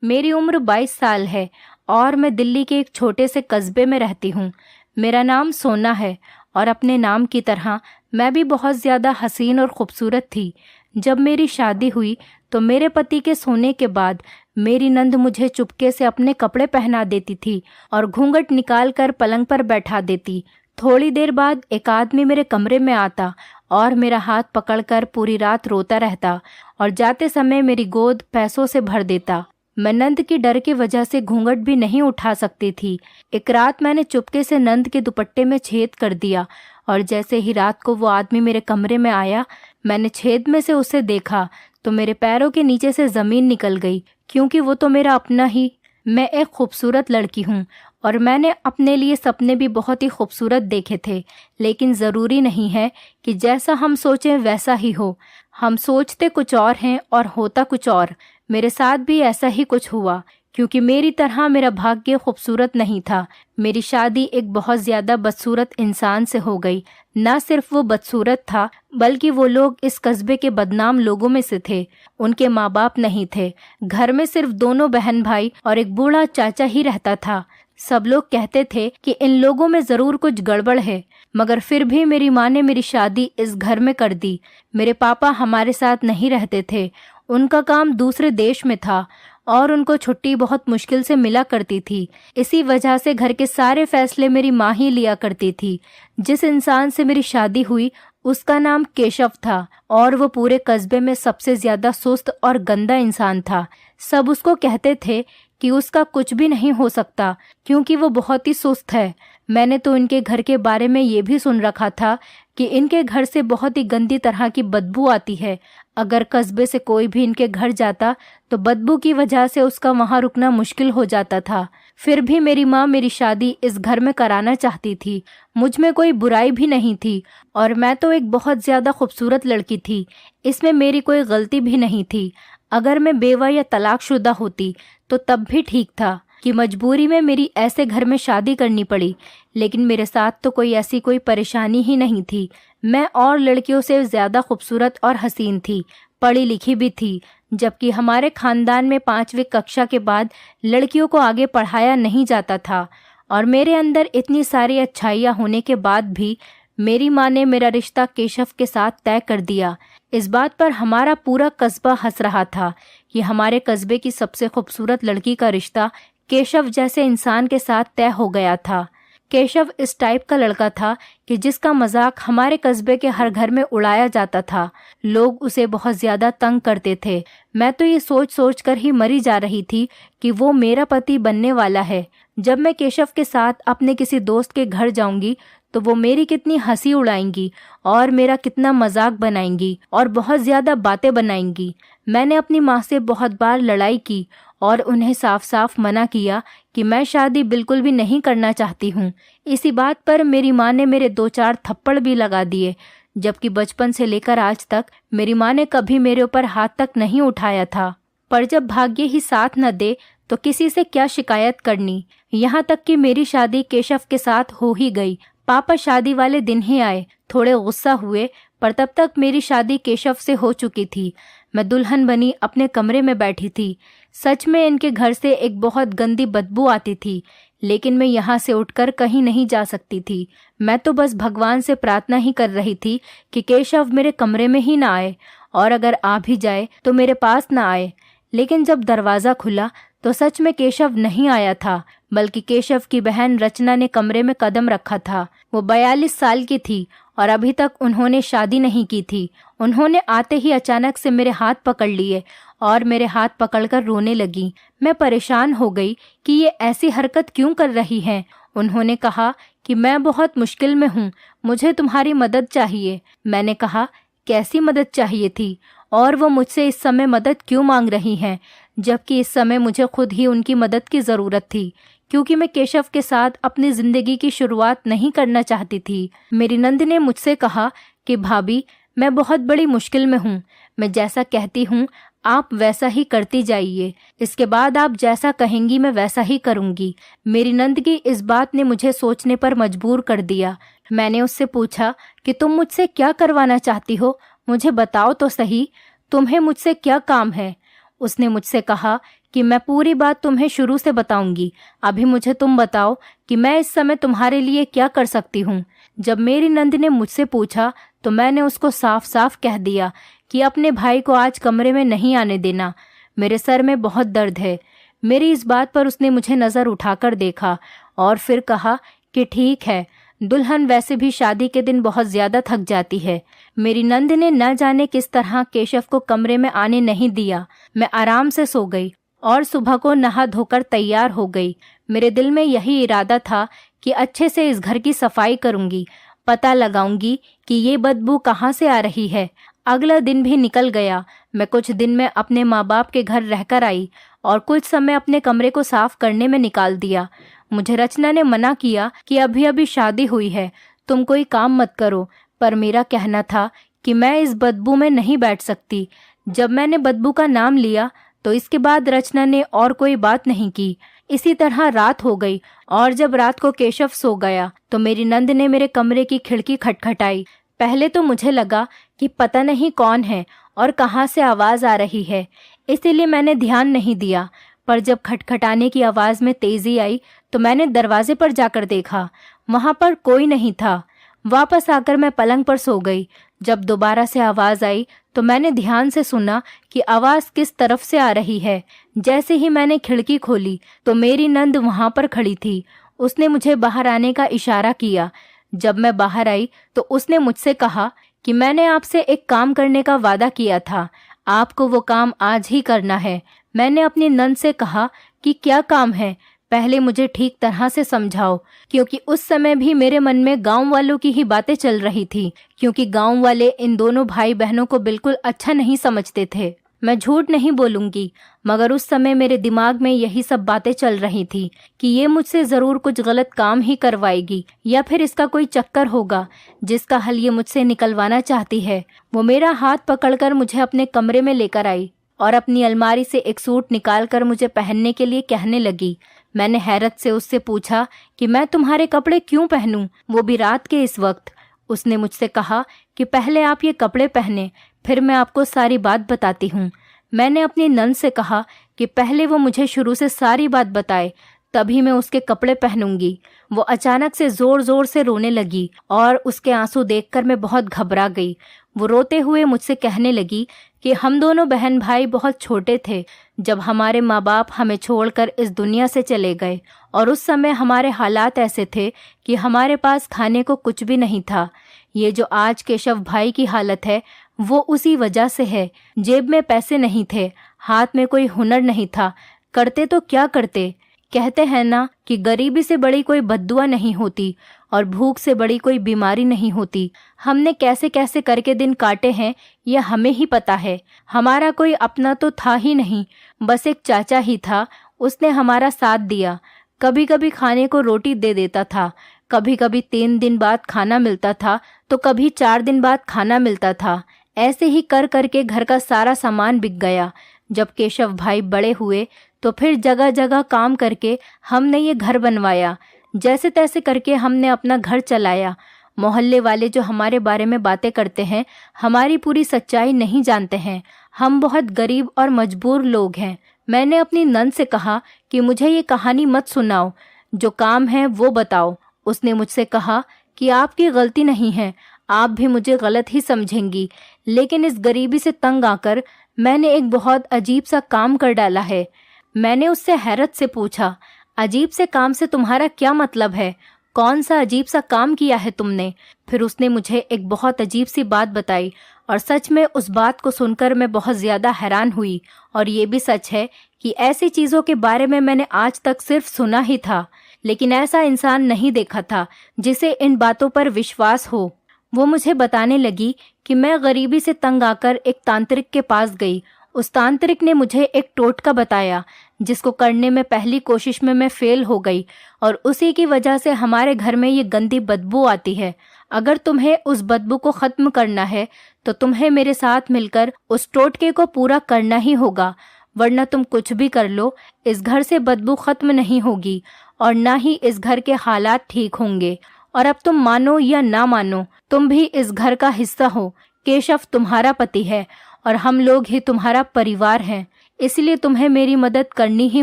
मेरी उम्र 22 साल है और मैं दिल्ली के एक छोटे से कस्बे में रहती हूँ। मेरा नाम सोना है और अपने नाम की तरह मैं भी बहुत ज़्यादा हसीन और ख़ूबसूरत थी। जब मेरी शादी हुई तो मेरे पति के सोने के बाद मेरी नंद मुझे चुपके से अपने कपड़े पहना देती थी और घूंघट निकाल कर पलंग पर बैठा देती। थोड़ी देर बाद एक आदमी मेरे कमरे में आता और मेरा हाथ पकड़कर पूरी रात रोता रहता और जाते समय मेरी गोद पैसों से भर देता। मैं नंद की डर की वजह से घूंघट भी नहीं उठा सकती थी। एक रात मैंने चुपके से नंद के दुपट्टे में छेद कर दिया और जैसे ही रात को वो आदमी मेरे कमरे में आया, मैंने छेद में से उसे देखा तो मेरे पैरों के नीचे से ज़मीन निकल गई, क्योंकि वो तो मेरा अपना ही। मैं एक खूबसूरत लड़की हूँ और मैंने अपने लिए सपने भी बहुत ही खूबसूरत देखे थे, लेकिन ज़रूरी नहीं है कि जैसा हम सोचें वैसा ही हो। हम सोचते कुछ और हैं और होता कुछ और। मेरे साथ भी ऐसा ही कुछ हुआ, क्योंकि मेरी तरह मेरा भाग्य खूबसूरत नहीं था। मेरी शादी एक बहुत ज़्यादा बदसूरत इंसान से हो गई। ना सिर्फ वो बदसूरत था, बल्कि वो लोग इस कस्बे के बदनाम लोगों में से थे। उनके माँ बाप नहीं थे। घर में सिर्फ दोनों बहन भाई और एक बूढ़ा चाचा ही रहता था। सब लोग कहते थे कि इन लोगों में ज़रूर कुछ गड़बड़ है, मगर फिर भी मेरी माँ ने मेरी शादी इस घर में कर दी। मेरे पापा हमारे साथ नहीं रहते थे। उनका काम दूसरे देश में था और उनको छुट्टी बहुत मुश्किल से मिला करती थी। इसी वजह से घर के सारे फैसले मेरी माँ ही लिया करती थी। जिस इंसान से मेरी शादी हुई उसका नाम केशव था और वो पूरे कस्बे में सबसे ज़्यादा सुस्त और गंदा इंसान था। सब उसको कहते थे कि उसका कुछ भी नहीं हो सकता, क्योंकि वो बहुत ही सुस्त है। मैंने तो इनके घर के बारे में ये भी सुन रखा था कि इनके घर से बहुत ही गंदी तरह की बदबू आती है। अगर कस्बे से कोई भी इनके घर जाता तो बदबू की वजह से उसका वहाँ रुकना मुश्किल हो जाता था। फिर भी मेरी माँ मेरी शादी इस घर में कराना चाहती थी। मुझ में कोई बुराई भी नहीं थी और मैं तो एक बहुत ज़्यादा खूबसूरत लड़की थी। इसमें मेरी कोई गलती भी नहीं थी। अगर मैं बेवा या तलाकशुदा होती तो तब भी ठीक था कि मजबूरी में मेरी ऐसे घर में शादी करनी पड़ी, लेकिन मेरे साथ तो कोई परेशानी ही नहीं थी। मैं और लड़कियों से ज़्यादा खूबसूरत और हसीन थी, पढ़ी लिखी भी थी, जबकि हमारे ख़ानदान में 5वीं कक्षा के बाद लड़कियों को आगे पढ़ाया नहीं जाता था। और मेरे अंदर इतनी सारी अच्छाइयाँ होने के बाद भी मेरी माँ ने मेरा रिश्ता केशव के साथ तय कर दिया। इस बात पर हमारा पूरा कस्बा हंस रहा था कि हमारे कस्बे की सबसे खूबसूरत लड़की का रिश्ता केशव जैसे इंसान के साथ तय हो गया था। केशव इस टाइप का लड़का था कि जिसका मजाक हमारे कस्बे के हर घर में उड़ाया जाता था। लोग उसे बहुत ज़्यादा तंग करते थे। मैं तो ये सोच सोच कर ही मरी जा रही थी कि वो मेरा पति बनने वाला है। जब मैं केशव के साथ अपने किसी दोस्त के घर जाऊंगी तो वो मेरी कितनी हंसी उड़ाएंगी और मेरा कितना मजाक बनाएंगी और बहुत ज़्यादा बातें बनाएंगी। मैंने अपनी माँ से बहुत बार लड़ाई की और उन्हें साफ साफ मना किया कि मैं शादी बिल्कुल भी नहीं करना चाहती हूँ। इसी बात पर मेरी माँ ने मेरे 2-4 थप्पड़ भी लगा दिए, जबकि बचपन से लेकर आज तक मेरी माँ ने कभी मेरे ऊपर हाथ तक नहीं उठाया था। पर जब भाग्य ही साथ न दे तो किसी से क्या शिकायत करनी। यहाँ तक कि मेरी शादी केशव के साथ हो ही गई। पापा शादी वाले दिन ही आए। थोड़े गुस्सा हुए, पर तब तक मेरी शादी केशव से हो चुकी थी। मैं दुल्हन बनी अपने कमरे में बैठी थी। सच में इनके घर से एक बहुत गंदी बदबू आती थी, लेकिन मैं यहाँ से उठकर कहीं नहीं जा सकती थी। मैं तो बस भगवान से प्रार्थना ही कर रही थी कि केशव मेरे कमरे में ही ना आए, और अगर आ भी जाए तो मेरे पास ना आए। लेकिन जब दरवाज़ा खुला तो सच में केशव नहीं आया था, बल्कि केशव की बहन रचना ने कमरे में कदम रखा था। वो 42 साल की थी और अभी तक उन्होंने शादी नहीं की थी। उन्होंने आते ही अचानक से मेरे हाथ पकड़ लिए और मेरे हाथ पकड़कर रोने लगी। मैं परेशान हो गई कि ये ऐसी हरकत क्यों कर रही हैं। उन्होंने कहा कि मैं बहुत मुश्किल में हूँ, मुझे तुम्हारी मदद चाहिए। मैंने कहा कैसी मदद चाहिए थी और वो मुझसे इस समय मदद क्यों मांग रही हैं, जबकि इस समय मुझे खुद ही उनकी मदद की ज़रूरत थी, क्योंकि मैं केशव के साथ अपनी ज़िंदगी की शुरुआत नहीं करना चाहती थी। मेरी नंद ने मुझसे कहा कि भाभी, मैं बहुत बड़ी मुश्किल में हूँ। मैं जैसा कहती हूँ आप वैसा ही करती जाइए। इसके बाद आप जैसा कहेंगी मैं वैसा ही करूँगी। मेरी नंद की इस बात ने मुझे सोचने पर मजबूर कर दिया। मैंने उससे पूछा कि तुम मुझसे क्या करवाना चाहती हो, मुझे बताओ तो सही, तुम्हें मुझसे क्या काम है। उसने मुझसे कहा कि मैं पूरी बात तुम्हें शुरू से बताऊंगी। अभी मुझे तुम बताओ कि मैं इस समय तुम्हारे लिए क्या कर सकती हूँ। जब मेरी नंद ने मुझसे पूछा तो मैंने उसको साफ साफ कह दिया कि अपने भाई को आज कमरे में नहीं आने देना, मेरे सर में बहुत दर्द है। मेरी इस बात पर उसने मुझे नज़र उठाकर देखा और फिर कहा कि ठीक है, दुल्हन वैसे भी शादी के दिन बहुत ज़्यादा थक जाती है। मेरी नंद ने न जाने किस तरह केशव को कमरे में आने नहीं दिया। मैं आराम से सो गई और सुबह को नहा धोकर तैयार हो गई। मेरे दिल में यही इरादा था कि अच्छे से इस घर की सफाई करूंगी, पता लगाऊंगी कि ये बदबू कहाँ से आ रही है। अगला दिन भी निकल गया। मैं कुछ दिन में अपने माँ बाप के घर रहकर आई और कुछ समय अपने कमरे को साफ करने में निकाल दिया। मुझे रचना ने मना किया कि अभी अभी शादी हुई है, तुम कोई काम मत करो, पर मेरा कहना था कि मैं इस बदबू में नहीं बैठ सकती। जब मैंने बदबू का नाम लिया तो इसके बाद रचना ने और कोई बात नहीं की। इसी तरह रात हो गई और जब रात को केशव सो गया तो मेरी नंद ने मेरे कमरे की खिड़की खटखटाई। पहले तो मुझे लगा कि पता नहीं कौन है और कहाँ से आवाज़ आ रही है, इसीलिए मैंने ध्यान नहीं दिया। पर जब खटखटाने की आवाज़ में तेज़ी आई तो मैंने दरवाजे पर जाकर देखा, वहाँ पर कोई नहीं था। वापस आकर मैं पलंग पर सो गई। जब दोबारा से आवाज़ आई तो मैंने ध्यान से सुना कि आवाज़ किस तरफ से आ रही है। जैसे ही मैंने खिड़की खोली तो मेरी नंद वहाँ पर खड़ी थी। उसने मुझे बाहर आने का इशारा किया। जब मैं बाहर आई तो उसने मुझसे कहा कि मैंने आपसे एक काम करने का वादा किया था, आपको वो काम आज ही करना है। मैंने अपनी नंद से कहा कि क्या काम है, पहले मुझे ठीक तरह से समझाओ, क्योंकि उस समय भी मेरे मन में गांव वालों की ही बातें चल रही थी, क्योंकि गांव वाले इन दोनों भाई बहनों को बिल्कुल अच्छा नहीं समझते थे। मैं झूठ नहीं बोलूंगी, मगर उस समय मेरे दिमाग में यही सब बातें चल रही थी कि ये मुझसे ज़रूर कुछ गलत काम ही करवाएगी या फिर इसका कोई चक्कर होगा जिसका हल ये मुझसे निकलवाना चाहती है। वो मेरा हाथ पकड़कर मुझे अपने कमरे में लेकर आई और अपनी अलमारी से एक सूट निकालकर मुझे पहनने के लिए कहने लगी। मैंने हैरत से उससे पूछा कि मैं तुम्हारे कपड़े क्यों पहनूं, वो भी रात के इस वक्त। उसने मुझसे कहा कि पहले आप ये कपड़े पहने, फिर मैं आपको सारी बात बताती हूँ। मैंने अपनी नंद से कहा कि पहले वो मुझे शुरू से सारी बात बताए, तभी मैं उसके कपड़े पहनूंगी। वो अचानक से जोर जोर से रोने लगी और उसके आंसू देखकर मैं बहुत घबरा गई। वो रोते हुए मुझसे कहने लगी कि हम दोनों बहन भाई बहुत छोटे थे जब हमारे माँ बाप हमें छोड़कर इस दुनिया से चले गए, और उस समय हमारे हालात ऐसे थे कि हमारे पास खाने को कुछ भी नहीं था। ये जो आज केशव भाई की हालत है वो उसी वजह से है। जेब में पैसे नहीं थे, हाथ में कोई हुनर नहीं था, करते तो क्या करते। कहते हैं ना कि गरीबी से बड़ी कोई बद्दुआ नहीं होती और भूख से बड़ी कोई बीमारी नहीं होती। हमने कैसे कैसे करके दिन काटे हैं यह हमें ही पता है। हमारा कोई अपना तो था ही नहीं, बस एक चाचा ही था, उसने हमारा साथ दिया। कभी कभी खाने को रोटी दे देता था, कभी कभी 3 दिन बाद खाना मिलता था तो कभी 4 दिन बाद खाना मिलता था। ऐसे ही कर करके घर का सारा सामान बिक गया। जब केशव भाई बड़े हुए तो फिर जगह जगह काम करके हमने ये घर बनवाया। जैसे तैसे करके हमने अपना घर चलाया। मोहल्ले वाले जो हमारे बारे में बातें करते हैं हमारी पूरी सच्चाई नहीं जानते हैं। हम बहुत गरीब और मजबूर लोग हैं। मैंने अपनी नंद से कहा कि मुझे ये कहानी मत सुनाओ, जो काम है वो बताओ। उसने मुझसे कहा कि आपकी गलती नहीं है, आप भी मुझे गलत ही समझेंगी, लेकिन इस गरीबी से तंग आकर मैंने एक बहुत अजीब सा काम कर डाला है। मैंने उससे हैरत से पूछा, अजीब से काम से तुम्हारा क्या मतलब है? कौन सा अजीब सा काम किया है तुमने? फिर उसने मुझे एक बहुत अजीब सी बात बताई और सच में उस बात को सुनकर मैं बहुत ज़्यादा हैरान हुई। और ये भी सच है कि ऐसी चीज़ों के बारे में मैंने आज तक सिर्फ सुना ही था, लेकिन ऐसा इंसान नहीं देखा था जिसे इन बातों पर विश्वास हो। वो मुझे बताने लगी कि मैं गरीबी से तंग आकर एक तांत्रिक के पास गई। उस तांत्रिक ने मुझे एक टोटका बताया जिसको करने में पहली कोशिश में मैं फेल हो गई, और उसी की वजह से हमारे घर में ये गंदी बदबू आती है। अगर तुम्हें उस बदबू को ख़त्म करना है तो तुम्हें मेरे साथ मिलकर उस टोटके को पूरा करना ही होगा, वरना तुम कुछ भी कर लो, इस घर से बदबू ख़त्म नहीं होगी और ना ही इस घर के हालात ठीक होंगे। और अब तुम मानो या ना मानो, तुम भी इस घर का हिस्सा हो। केशव तुम्हारा पति है और हम लोग ही तुम्हारा परिवार हैं। इसलिए तुम्हें मेरी मदद करनी ही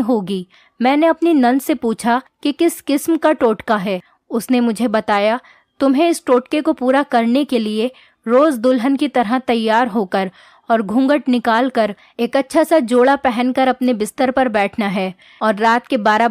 होगी। मैंने अपनी नंद से पूछा कि किस किस्म का टोटका है। उसने मुझे बताया, तुम्हें इस टोटके को पूरा करने के लिए रोज दुल्हन की तरह तैयार होकर और घूंघट निकाल कर एक अच्छा सा जोड़ा पहनकर अपने बिस्तर पर बैठना है, और रात को 12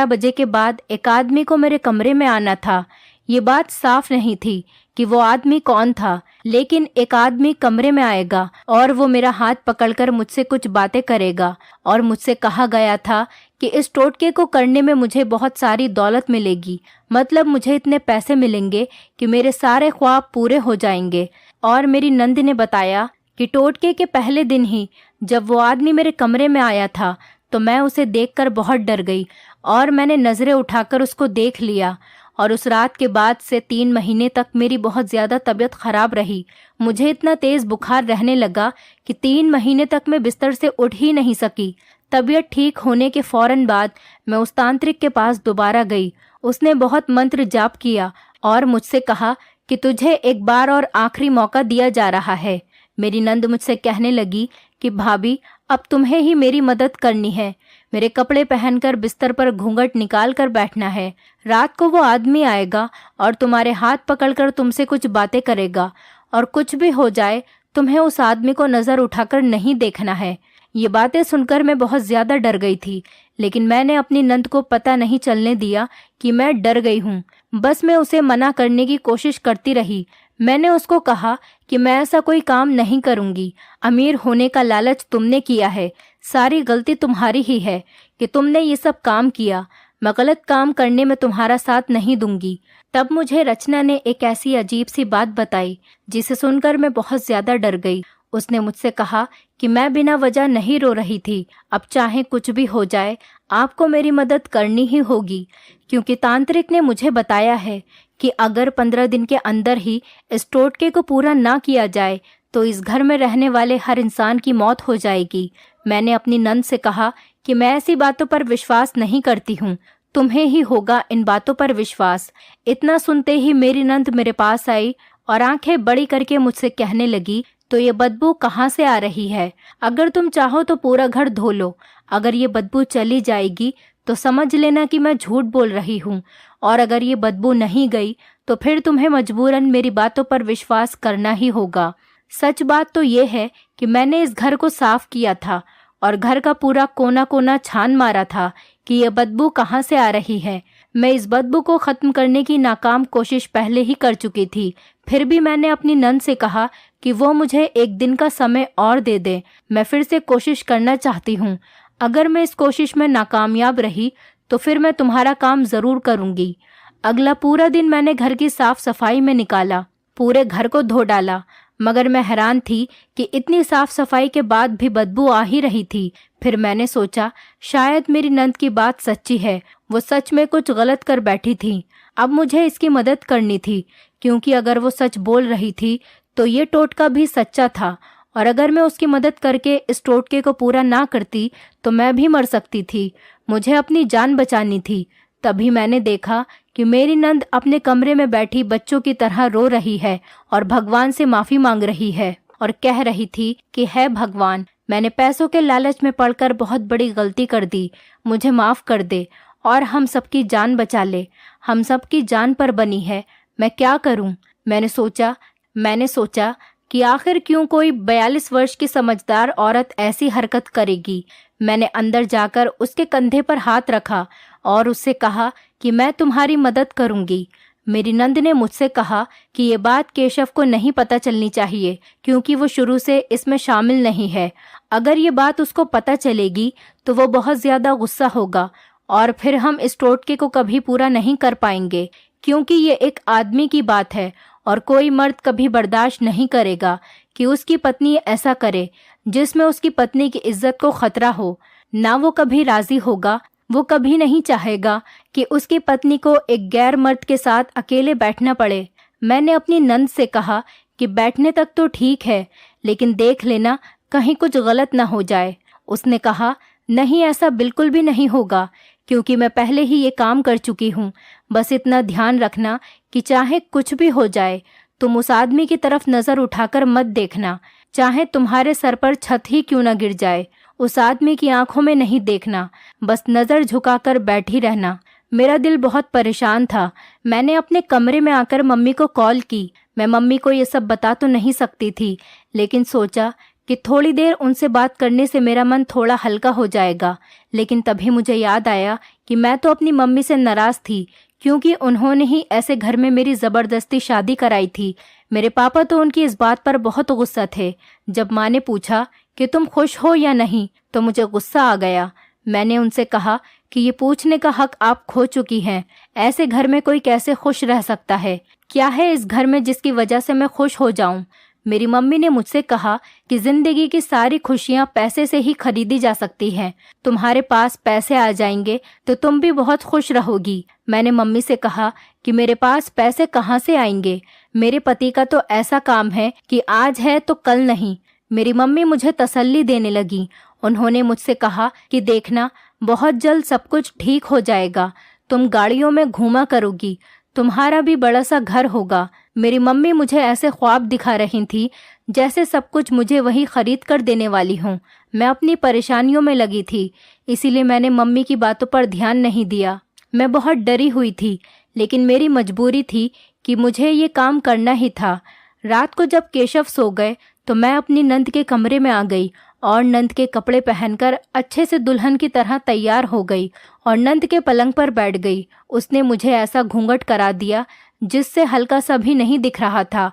बजे के बाद एक आदमी को मेरे कमरे में आना था। ये बात साफ नहीं थी कि वो आदमी कौन था, लेकिन एक आदमी कमरे में आएगा और वो मेरा हाथ पकड़कर मुझसे कुछ बातें करेगा, और मुझसे कहा गया था कि इस टोटके को करने में मुझे बहुत सारी दौलत मिलेगी, मतलब मुझे इतने पैसे मिलेंगे कि मेरे सारे ख्वाब पूरे हो जाएंगे। और मेरी नंद ने बताया कि टोटके के पहले दिन ही जब वो आदमी मेरे कमरे में आया था तो मैं उसे देखकर बहुत डर गई, और मैंने नजरें उठाकर उसको देख लिया। और उस रात के बाद से 3 महीने तक मेरी बहुत ज़्यादा तबीयत ख़राब रही। मुझे इतना तेज़ बुखार रहने लगा कि 3 महीने तक मैं बिस्तर से उठ ही नहीं सकी। तबीयत ठीक होने के फ़ौरन बाद मैं उस तांत्रिक के पास दोबारा गई। उसने बहुत मंत्र जाप किया और मुझसे कहा कि तुझे एक बार और आखिरी मौका दिया जा रहा है। मेरी नंद मुझसे कहने लगी कि भाभी, अब तुम्हें ही मेरी मदद करनी है। मेरे कपड़े पहनकर बिस्तर पर घूंघट निकाल कर बैठना है। रात को वो आदमी आएगा और तुम्हारे हाथ पकड़कर तुमसे कुछ बातें करेगा, और कुछ भी हो जाए तुम्हें उस आदमी को नजर उठाकर नहीं देखना है। ये बातें सुनकर मैं बहुत ज्यादा डर गई थी, लेकिन मैंने अपनी नंद को पता नहीं चलने दिया कि मैं डर गई हूँ। बस मैं उसे मना करने की कोशिश करती रही। मैंने उसको कहा कि मैं ऐसा कोई काम नहीं करूंगी। अमीर होने का लालच तुमने किया है, सारी गलती तुम्हारी ही है कि तुमने ये सब काम किया। मैं गलत काम करने में तुम्हारा साथ नहीं दूंगी। तब मुझे रचना ने एक ऐसी अजीब सी बात बताई जिसे सुनकर मैं बहुत ज्यादा डर गई। उसने मुझसे कहा कि मैं बिना वजह नहीं रो रही थी। अब चाहे कुछ भी हो जाए, आपको मेरी मदद करनी ही होगी, क्योंकि तांत्रिक ने मुझे बताया है कि अगर 15 दिन के अंदर ही इस टोटके को पूरा ना किया जाए तो इस घर में रहने वाले हर इंसान की मौत हो जाएगी। मैंने अपनी नंद से कहा कि मैं ऐसी बातों पर विश्वास नहीं करती हूँ, तुम्हें ही होगा इन बातों पर विश्वास। इतना सुनते ही मेरी नंद मेरे पास आई और आंखें बड़ी करके मुझसे कहने लगी, तो ये बदबू कहाँ से आ रही है? अगर तुम चाहो तो पूरा घर धो लो। अगर ये बदबू चली जाएगी तो समझ लेना कि मैं झूठ बोल रही हूँ, और अगर ये बदबू नहीं गई तो फिर तुम्हें मजबूरन मेरी बातों पर विश्वास करना ही होगा। सच बात तो ये है कि मैंने इस घर को साफ किया था और घर का पूरा कोना कोना छान मारा था कि यह बदबू कहाँ से आ रही है। मैं इस बदबू को खत्म करने की नाकाम कोशिश पहले ही कर चुकी थी। फिर भी मैंने अपनी नंद से कहा कि वो मुझे एक दिन का समय और दे दे। मैं फिर से कोशिश करना चाहती हूँ। अगर मैं इस कोशिश में नाकामयाब रही तो फिर मैं तुम्हारा काम जरूर करूँगी। अगला पूरा दिन मैंने घर की साफ सफाई में निकाला, पूरे घर को धो डाला, मगर मैं हैरान थी कि इतनी साफ सफाई के बाद भी बदबू आ ही रही थी। फिर मैंने सोचा शायद मेरी नंद की बात सच्ची है, वो सच में कुछ गलत कर बैठी थी। अब मुझे इसकी मदद करनी थी, क्योंकि अगर वो सच बोल रही थी तो ये टोटका भी सच्चा था, और अगर मैं उसकी मदद करके इस टोटके को पूरा ना करती तो मैं भी मर सकती थी। मुझे अपनी जान बचानी थी। तभी मैंने देखा कि मेरी नंद अपने कमरे में बैठी बच्चों की तरह रो रही है और भगवान से माफी मांग रही है और कह रही थी कि है भगवान, मैंने पैसों के लालच में पड़कर बहुत बड़ी गलती कर दी, मुझे माफ कर दे और हम सबकी जान बचा ले। हम सबकी जान पर बनी है, मैं क्या करूं? मैंने सोचा कि आखिर क्यों कोई 42 वर्ष की समझदार औरत ऐसी हरकत करेगी। मैंने अंदर जाकर उसके कंधे पर हाथ रखा और उससे कहा कि मैं तुम्हारी मदद करूंगी। मेरी नंद ने मुझसे कहा कि ये बात केशव को नहीं पता चलनी चाहिए, क्योंकि वो शुरू से इसमें शामिल नहीं है। अगर ये बात उसको पता चलेगी तो वो बहुत ज्यादा गुस्सा होगा और फिर हम इस टोटके को कभी पूरा नहीं कर पाएंगे, क्योंकि ये एक आदमी की बात है और कोई मर्द कभी बर्दाश्त नहीं करेगा कि उसकी पत्नी ऐसा करे जिसमें उसकी पत्नी की इज्जत को खतरा हो। ना वो कभी राजी होगा, वो कभी नहीं चाहेगा कि उसकी पत्नी को एक गैर मर्द के साथ अकेले बैठना पड़े। मैंने अपनी नंद से कहा कि बैठने तक तो ठीक है, लेकिन देख लेना कहीं कुछ गलत ना हो जाए। उसने कहा नहीं, ऐसा बिल्कुल भी नहीं होगा, क्योंकि मैं पहले ही ये काम कर चुकी हूँ। बस इतना ध्यान रखना कि चाहे कुछ भी हो जाए तुम उस आदमी की तरफ नजर उठाकर मत देखना। चाहे तुम्हारे सर पर छत ही क्यों न गिर जाए। उस आदमी की आंखों में नहीं देखना, बस नजर झुकाकर बैठी रहना। मेरा दिल बहुत परेशान था। मैंने अपने कमरे में आकर मम्मी को कॉल की। मैं मम्मी को ये सब बता तो नहीं सकती थी, लेकिन सोचा कि थोड़ी देर उनसे बात करने से मेरा मन थोड़ा हल्का हो जाएगा। लेकिन तभी मुझे याद आया कि मैं तो अपनी मम्मी से नाराज थी, क्योंकि उन्होंने ही ऐसे घर में मेरी ज़बरदस्ती शादी कराई थी। मेरे पापा तो उनकी इस बात पर बहुत गुस्सा थे। जब माँ ने पूछा कि तुम खुश हो या नहीं, तो मुझे गुस्सा आ गया। मैंने उनसे कहा कि ये पूछने का हक आप खो चुकी हैं। ऐसे घर में कोई कैसे खुश रह सकता है? क्या है इस घर में जिसकी वजह से मैं खुश हो जाऊं? मेरी मम्मी ने मुझसे कहा कि जिंदगी की सारी खुशियां पैसे से ही खरीदी जा सकती हैं। तुम्हारे पास पैसे आ जाएंगे तो तुम भी बहुत खुश रहोगी। मैंने मम्मी से कहा कि मेरे पास पैसे कहाँ से आएंगे? मेरे पति का तो ऐसा काम है कि आज है तो कल नहीं। मेरी मम्मी मुझे तसल्ली देने लगी। उन्होंने मुझसे कहा कि देखना, बहुत जल्द सब कुछ ठीक हो जाएगा। तुम गाड़ियों में घूमा करोगी, तुम्हारा भी बड़ा सा घर होगा। मेरी मम्मी मुझे ऐसे ख्वाब दिखा रही थी जैसे सब कुछ मुझे वही खरीद कर देने वाली हूँ। मैं अपनी परेशानियों में लगी थी, इसीलिए मैंने मम्मी की बातों पर ध्यान नहीं दिया। मैं बहुत डरी हुई थी, लेकिन मेरी मजबूरी थी कि मुझे ये काम करना ही था। रात को जब केशव सो गए तो मैं अपनी नंद के कमरे में आ गई और नंद के कपड़े पहनकर अच्छे से दुल्हन की तरह तैयार हो गई और नंद के पलंग पर बैठ गई। उसने मुझे ऐसा घूंघट करा दिया जिससे हल्का सा भी नहीं दिख रहा था।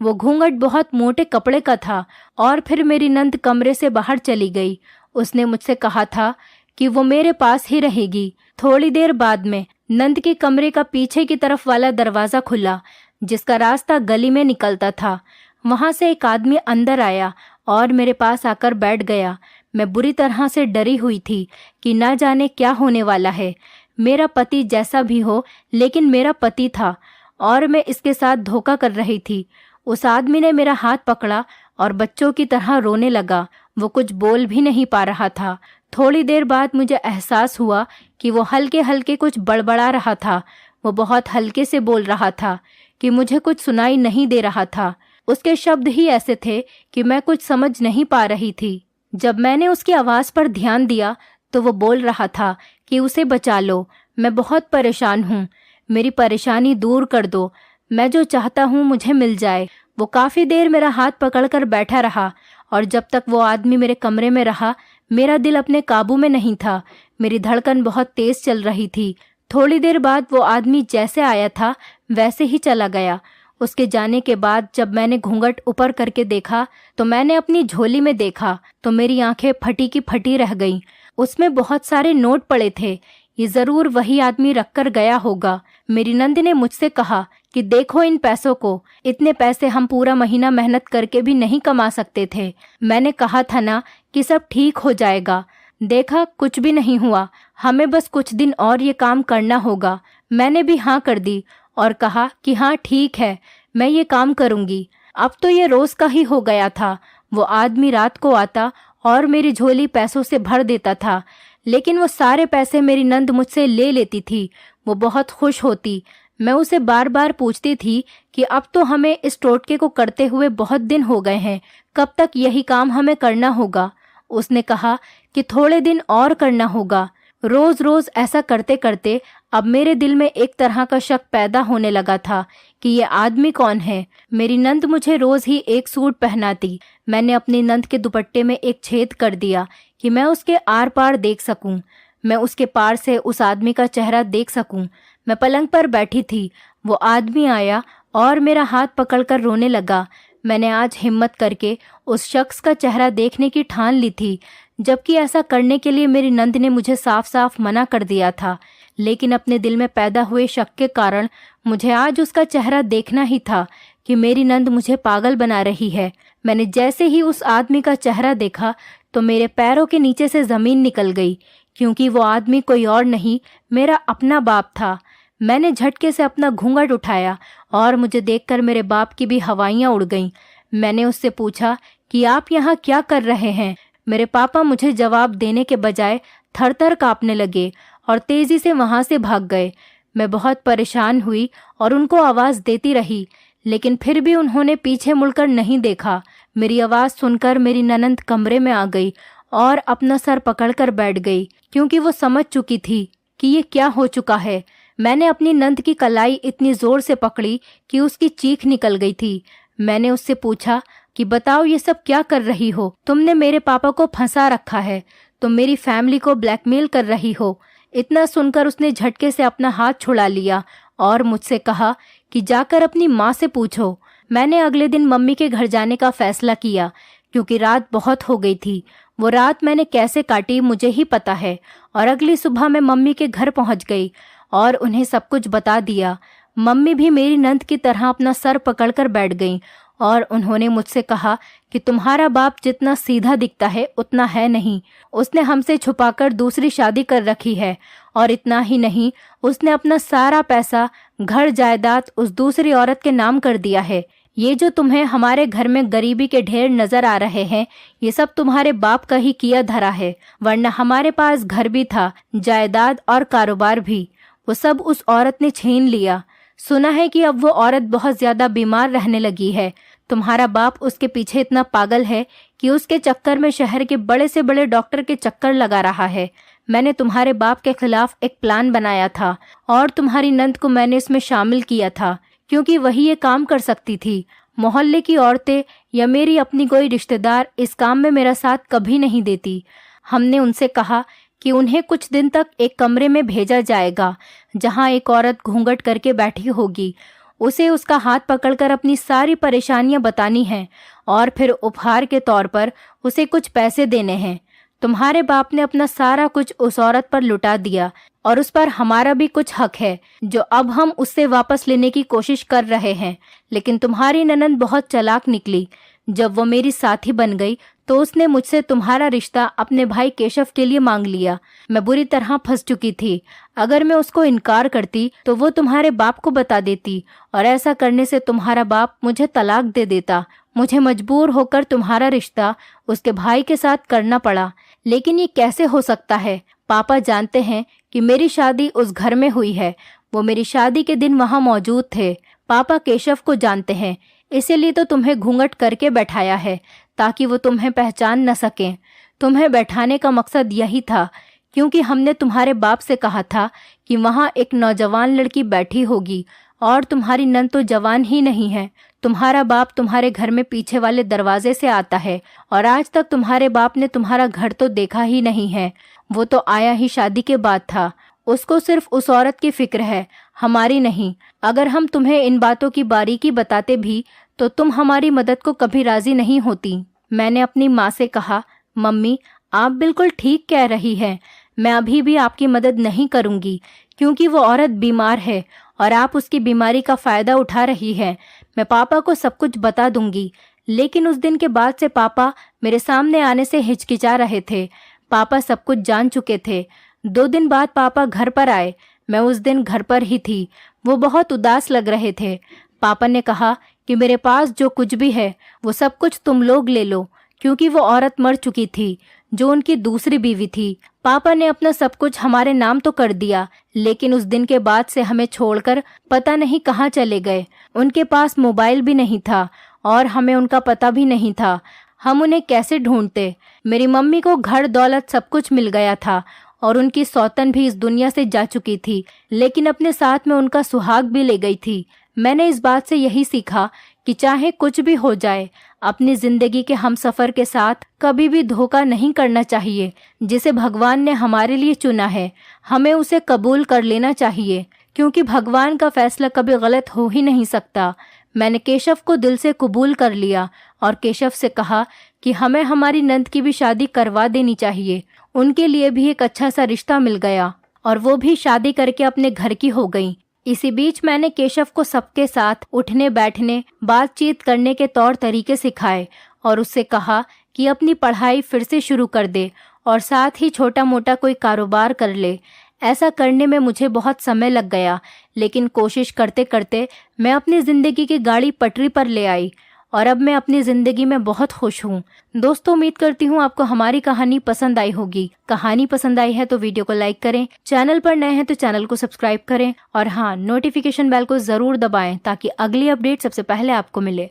वो घूंघट बहुत मोटे कपड़े का था और फिर मेरी नंद कमरे से बाहर चली गई। उसने मुझसे कहा था कि वो मेरे पास ही रहेगी। थोड़ी देर बाद में नंद के कमरे का पीछे की तरफ वाला दरवाज़ा खुला, जिसका रास्ता गली में निकलता था। वहां से एक आदमी अंदर आया और मेरे पास आकर बैठ गया। मैं बुरी तरह से डरी हुई थी कि ना जाने क्या होने वाला है। मेरा पति जैसा भी हो, लेकिन मेरा पति था और मैं इसके साथ धोखा कर रही थी। उस आदमी ने मेरा हाथ पकड़ा और बच्चों की तरह रोने लगा। वो कुछ बोल भी नहीं पा रहा था। थोड़ी देर बाद मुझे एहसास हुआ कि वो हल्के हल्के कुछ बड़बड़ा रहा था। वो बहुत हल्के से बोल रहा था कि मुझे कुछ सुनाई नहीं दे रहा था। उसके शब्द ही ऐसे थे कि मैं कुछ समझ नहीं पा रही थी। जब मैंने उसकी आवाज़ पर ध्यान दिया तो वो बोल रहा था कि उसे बचा लो, मैं बहुत परेशान हूँ, मेरी परेशानी दूर कर दो, मैं जो चाहता हूँ मुझे मिल जाए। वो काफ़ी देर मेरा हाथ पकड़कर बैठा रहा और जब तक वो आदमी मेरे कमरे में रहा मेरा दिल अपने काबू में नहीं था। मेरी धड़कन बहुत तेज़ चल रही थी। थोड़ी देर बाद वो आदमी जैसे आया था वैसे ही चला गया। उसके जाने के बाद जब मैंने घूंघट ऊपर करके देखा तो मैंने अपनी झोली में देखा तो मेरी आंखें फटी की फटी रह गईं। उसमें बहुत सारे नोट पड़े थे। ये ज़रूर वही आदमी रखकर गया होगा। मेरी नंद ने मुझसे कहा कि देखो इन पैसों को, इतने पैसे हम पूरा महीना मेहनत करके भी नहीं कमा सकते थे। मैंने कहा था ना कि सब ठीक हो जाएगा। देखा, कुछ भी नहीं हुआ। हमें बस कुछ दिन और ये काम करना होगा। मैंने भी हाँ कर दी और कहा कि हाँ ठीक है, मैं ये काम करूँगी। अब तो ये रोज़ का ही हो गया था। वो आदमी रात को आता और मेरी झोली पैसों से भर देता था, लेकिन वो सारे पैसे मेरी नंद मुझसे ले लेती थी। वो बहुत खुश होती। मैं उसे बार बार पूछती थी कि अब तो हमें इस टोटके को करते हुए बहुत दिन हो गए हैं, कब तक यही काम हमें करना होगा? उसने कहा कि थोड़े दिन और करना होगा। रोज रोज ऐसा करते करते अब मेरे दिल में एक तरह का शक पैदा होने लगा था कि ये आदमी कौन है। मेरी नंद मुझे रोज ही एक सूट पहनाती। मैंने अपनी नंद के दुपट्टे में एक छेद कर दिया कि मैं उसके आर पार देख सकूं, मैं उसके पार से उस आदमी का चेहरा देख सकूं। मैं पलंग पर बैठी थी। वो आदमी आया और मेरा हाथ पकड़कर रोने लगा। मैंने आज हिम्मत करके उस शख्स का चेहरा देखने की ठान ली थी, जबकि ऐसा करने के लिए मेरी नंद ने मुझे साफ साफ मना कर दिया था। लेकिन अपने दिल में पैदा हुए शक के कारण मुझे आज उसका चेहरा देखना ही था कि मेरी नंद मुझे पागल बना रही है। मैंने जैसे ही उस आदमी का चेहरा देखा तो मेरे पैरों के नीचे से ज़मीन निकल गई, क्योंकि वो आदमी कोई और नहीं, मेरा अपना बाप था। मैंने झटके से अपना घूंघट उठाया और मुझे देखकर मेरे बाप की भी हवाइयाँ उड़ गईं। मैंने उससे पूछा कि आप यहाँ क्या कर रहे हैं? मेरे पापा मुझे जवाब देने के बजाय थरथर कांपने लगे और तेजी से वहां से भाग गए। मैं बहुत परेशान हुई और उनको आवाज़ देती रही, लेकिन फिर भी उन्होंने पीछे मुड़कर नहीं देखा। मेरी आवाज़ सुनकर मेरी ननंद कमरे में आ गई और अपना सर पकड़कर बैठ गई, क्योंकि वो समझ चुकी थी कि ये क्या हो चुका है। मैंने अपनी नंद की कलाई इतनी जोर से पकड़ी कि उसकी चीख निकल गई थी। मैंने उससे पूछा कि बताओ ये सब क्या कर रही हो? तुमने मेरे पापा को फंसा रखा है, तुम मेरी फैमिली को ब्लैकमेल कर रही हो। इतना सुनकर उसने झटके से अपना हाथ छुड़ा लिया और मुझसे कहा कि जाकर अपनी माँ से पूछो। मैंने अगले दिन मम्मी के घर जाने का फैसला किया, क्योंकि रात बहुत हो गई थी। वो रात मैंने कैसे काटी मुझे ही पता है। और अगली सुबह मैं मम्मी के घर पहुंच गई और उन्हें सब कुछ बता दिया। मम्मी भी मेरी नंद की तरह अपना सर पकड़कर बैठ गईं और उन्होंने मुझसे कहा कि तुम्हारा बाप जितना सीधा दिखता है उतना है नहीं। उसने हमसे छुपाकर दूसरी शादी कर रखी है, और इतना ही नहीं, उसने अपना सारा पैसा, घर जायदाद उस दूसरी औरत के नाम कर दिया है। ये जो तुम्हें हमारे घर में गरीबी के ढेर नजर आ रहे हैं, ये सब तुम्हारे बाप का ही किया धरा है। वरना हमारे पास घर भी था, जायदाद और कारोबार भी, वो सब उस औरत ने छीन लिया। सुना है कि अब वो औरत बहुत ज्यादा बीमार रहने लगी है। तुम्हारा बाप उसके पीछे इतना पागल है कि उसके चक्कर में शहर के बड़े से बड़े डॉक्टर के चक्कर लगा रहा है। मैंने तुम्हारे बाप के खिलाफ एक प्लान बनाया था और तुम्हारी नंद को मैंने इसमें शामिल किया था, क्योंकि वही ये काम कर सकती थी। मोहल्ले की औरतें या मेरी अपनी कोई रिश्तेदार इस काम में मेरा साथ कभी नहीं देती। हमने उनसे कहा कि उन्हें कुछ दिन तक एक कमरे में भेजा जाएगा, जहां एक औरत घूंघट करके बैठी होगी। उसे उसका हाथ पकड़कर अपनी सारी परेशानियां बतानी हैं और फिर उपहार के तौर पर उसे कुछ पैसे देने हैं। तुम्हारे बाप ने अपना सारा कुछ उस औरत पर लुटा दिया और उस पर हमारा भी कुछ हक है, जो अब हम उससे वापस लेने की कोशिश कर रहे हैं। लेकिन तुम्हारी ननंद बहुत चालाक निकली। जब वो मेरी साथी बन गई तो उसने मुझसे तुम्हारा रिश्ता अपने भाई केशव के लिए मांग लिया। मैं बुरी तरह फंस चुकी थी। अगर मैं उसको इनकार करती तो वो तुम्हारे बाप को बता देती, और ऐसा करने से तुम्हारा बाप मुझे तलाक दे देता। मुझे मजबूर होकर तुम्हारा रिश्ता उसके भाई के साथ करना पड़ा। लेकिन ये कैसे हो सकता है? पापा जानते हैं कि मेरी शादी उस घर में हुई है। वो मेरी शादी के दिन वहाँ मौजूद थे। पापा केशव को जानते हैं, इसीलिए तो तुम्हें घूंघट करके बैठाया है, ताकि वो तुम्हें पहचान न सकें। तुम्हें बैठाने का मकसद यही था, क्योंकि हमने तुम्हारे बाप से कहा था कि वहाँ एक नौजवान लड़की बैठी होगी, और तुम्हारी नंद तो जवान ही नहीं है। तुम्हारा बाप तुम्हारे घर में पीछे वाले दरवाजे से आता है, और आज तक तुम्हारे बाप ने तुम्हारा घर तो देखा ही नहीं है। वो तो आया ही शादी के बाद था। उसको सिर्फ उस औरत की फिक्र है, हमारी नहीं। अगर हम तुम्हें इन बातों की बारीकी बताते भी तो तुम हमारी मदद को कभी राजी नहीं होती। मैंने अपनी माँ से कहा, मम्मी आप बिल्कुल ठीक कह रही हैं। मैं अभी भी आपकी मदद नहीं करूँगी, क्योंकि वो औरत बीमार है और आप उसकी बीमारी का फ़ायदा उठा रही है। मैं पापा को सब कुछ बता दूंगी। लेकिन उस दिन के बाद से पापा मेरे सामने आने से हिचकिचा रहे थे। पापा सब कुछ जान चुके थे। 2 दिन बाद पापा घर पर आए। मैं उस दिन घर पर ही थी। वो बहुत उदास लग रहे थे। पापा ने कहा कि मेरे पास जो कुछ भी है वो सब कुछ तुम लोग ले लो, क्योंकि वो औरत मर चुकी थी जो उनकी दूसरी बीवी थी। पापा ने अपना सब कुछ हमारे नाम तो कर दिया, लेकिन उस दिन के बाद से हमें छोड़कर पता नहीं कहाँ चले गए। उनके पास मोबाइल भी नहीं था और हमें उनका पता भी नहीं था। हम उन्हें कैसे ढूंढते? मेरी मम्मी को घर दौलत सब कुछ मिल गया था और उनकी सौतन भी इस दुनिया से जा चुकी थी, लेकिन अपने साथ में उनका सुहाग भी ले गई थी। मैंने इस बात से यही सीखा कि चाहे कुछ भी हो जाए, अपनी जिंदगी के हमसफर के साथ कभी भी धोखा नहीं करना चाहिए। जिसे भगवान ने हमारे लिए चुना है, हमें उसे कबूल कर लेना चाहिए, क्योंकि भगवान का फैसला कभी गलत हो ही नहीं सकता। मैंने केशव को दिल से कबूल कर लिया और केशव से कहा कि हमें हमारी नंद की भी शादी करवा देनी चाहिए। उनके लिए भी एक अच्छा सा रिश्ता मिल गया और वो भी शादी करके अपने घर की हो गई। इसी बीच मैंने केशव को सबके साथ उठने बैठने, बातचीत करने के तौर तरीके सिखाए और उससे कहा कि अपनी पढ़ाई फिर से शुरू कर दे और साथ ही छोटा मोटा कोई कारोबार कर ले। ऐसा करने में मुझे बहुत समय लग गया, लेकिन कोशिश करते करते मैं अपनी ज़िंदगी की गाड़ी पटरी पर ले आई और अब मैं अपनी ज़िंदगी में बहुत खुश हूँ। दोस्तों, उम्मीद करती हूँ आपको हमारी कहानी पसंद आई होगी। कहानी पसंद आई है तो वीडियो को लाइक करें, चैनल पर नए हैं तो चैनल को सब्सक्राइब करें और हाँ, नोटिफिकेशन बेल को ज़रूर दबाएं ताकि अगली अपडेट सबसे पहले आपको मिले।